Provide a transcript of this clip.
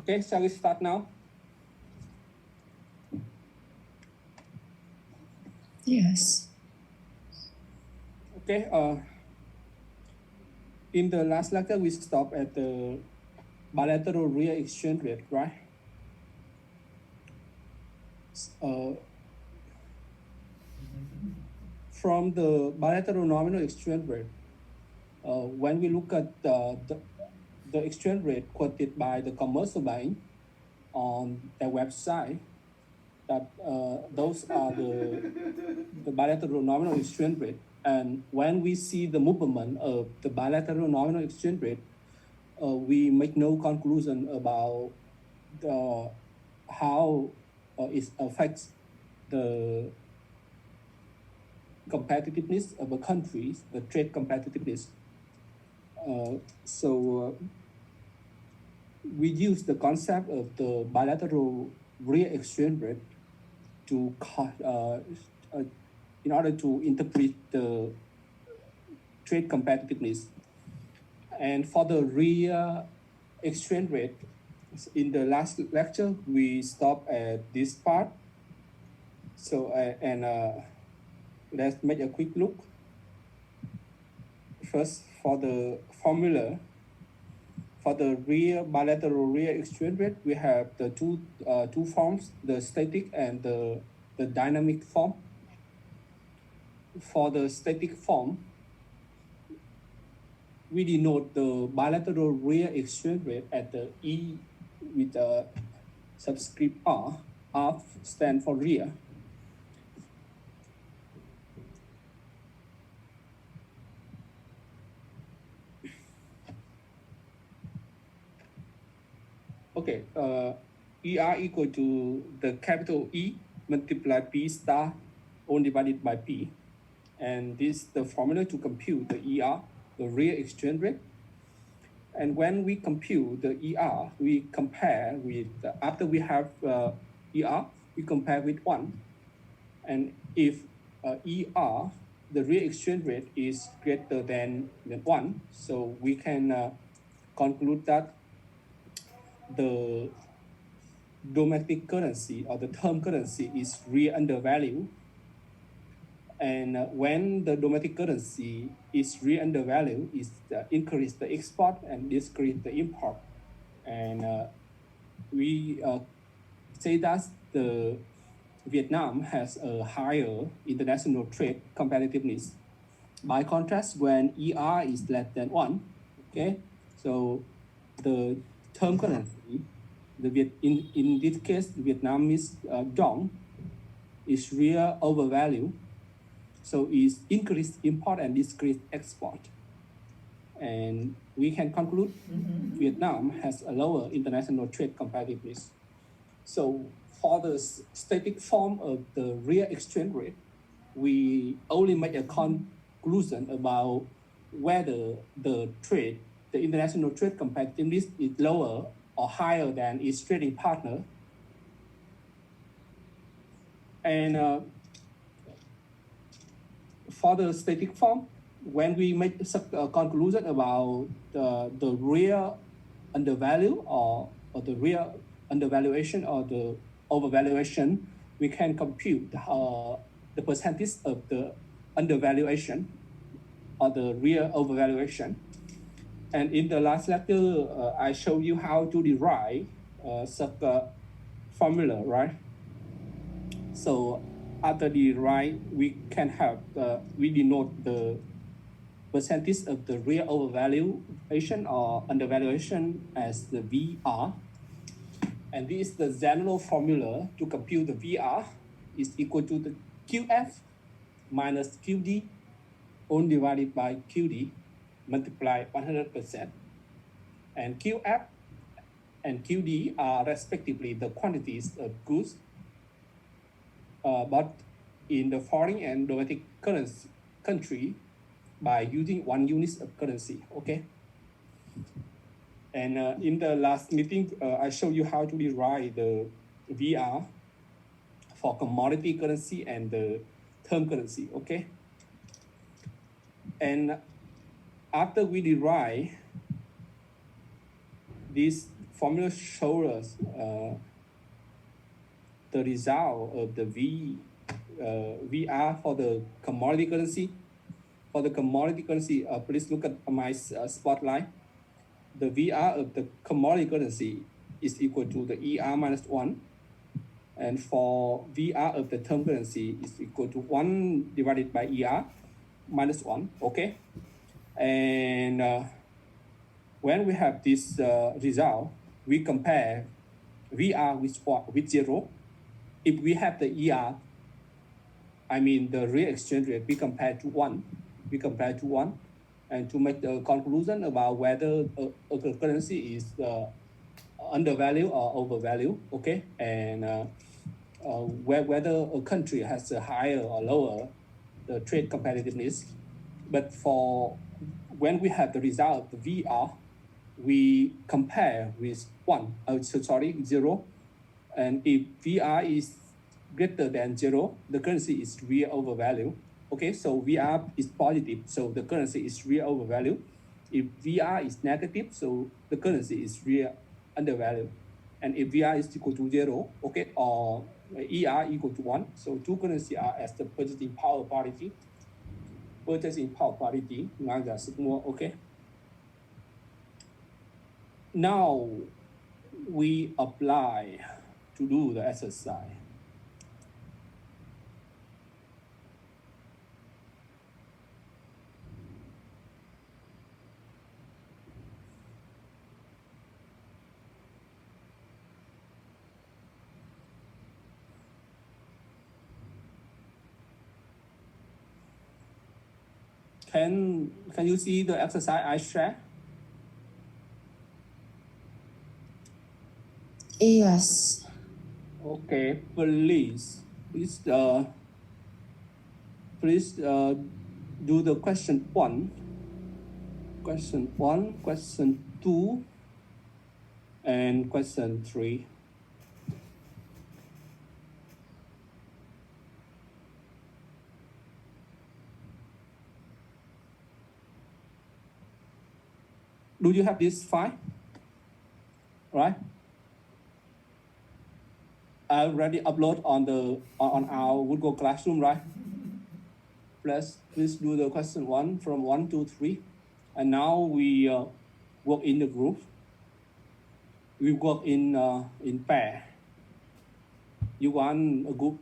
Okay, shall we start now? Yes. Okay, in the last lecture, we stopped at the bilateral real exchange rate, right? From the bilateral nominal exchange rate, when we look at the exchange rate quoted by the commercial bank on their website, that those are the bilateral nominal exchange rate. And when we see the movement of the bilateral nominal exchange rate, we make no conclusion about how it affects the competitiveness of the countries, the trade competitiveness. So we use the concept of the bilateral real exchange rate to in order to interpret the trade competitiveness. And for the real exchange rate, in the last lecture, we stopped at this part. So, let's make a quick look. First, for the formula, for the real bilateral real exchange rate, we have the two forms, the static and the dynamic form. For the static form, we denote the bilateral real exchange rate at the E with a subscript R. R stands for real. Okay, ER equal to the capital E multiply P star O divided by P. And this is the formula to compute the ER, the real exchange rate. And when we compute the ER, we compare with, after we have ER, we compare with 1. And if ER, the real exchange rate is greater than 1, so we can conclude that the domestic currency or the term currency is real undervalued. And when the domestic currency is real undervalued, is increase the export and decrease the import. And we say that the Vietnam has a higher international trade competitiveness. By contrast, when ER is less than 1, okay, so the term currency, in this case, Vietnamese dong is real overvalue. So it's increased import and decreased export. And we can conclude Vietnam has a lower international trade competitiveness. So for the static form of the real exchange rate, we only make a conclusion about whether the international trade competitiveness is lower or higher than its trading partner. And for the static form, when we make a conclusion about the real undervalue or the real undervaluation or the overvaluation, we can compute the percentage of the undervaluation or the real overvaluation. And in the last lecture, I showed you how to derive such a formula, right? So after the right, we can have we denote the percentage of the real overvaluation or undervaluation as the VR. And this is the general formula to compute the VR is equal to the QF minus QD all divided by QD multiply 100%. And QF and QD are respectively the quantities of goods, but in the foreign and domestic country by using one unit of currency, okay? And in the last meeting, I showed you how to derive the VR for commodity currency and the term currency, okay? And after we derive this formula shows us the result of the VR for the commodity currency. For the commodity currency, please look at my spotlight. The VR of the commodity currency is equal to the ER minus 1. And for VR of the term currency is equal to 1 divided by ER minus 1, okay? And when we have this result, we compare VR with 0. If we have the ER, I mean the real exchange rate, we compare to 1. We compare to 1. And to make the conclusion about whether a currency is undervalued or overvalued, okay? And whether a country has a higher or lower the trade competitiveness. But for when we have the result of the VR, we compare with 0. And if VR is greater than 0, the currency is real overvalued. Okay, so VR is positive, so the currency is real overvalued. If VR is negative, so the currency is real undervalued. And if VR is equal to 0, okay, or ER equal to 1, so two currencies are as the purchasing power parity. Purchasing power parity, okay. Now we apply to do the exercise. Can you see the exercise I share? Yes. Okay, please do the question 1, question 2, and question 3. Do you have this file? Right? I already upload on our Google Classroom, right? Please do the question 1 from 1 to 3. And now we work in the group. We work in pair. You want a group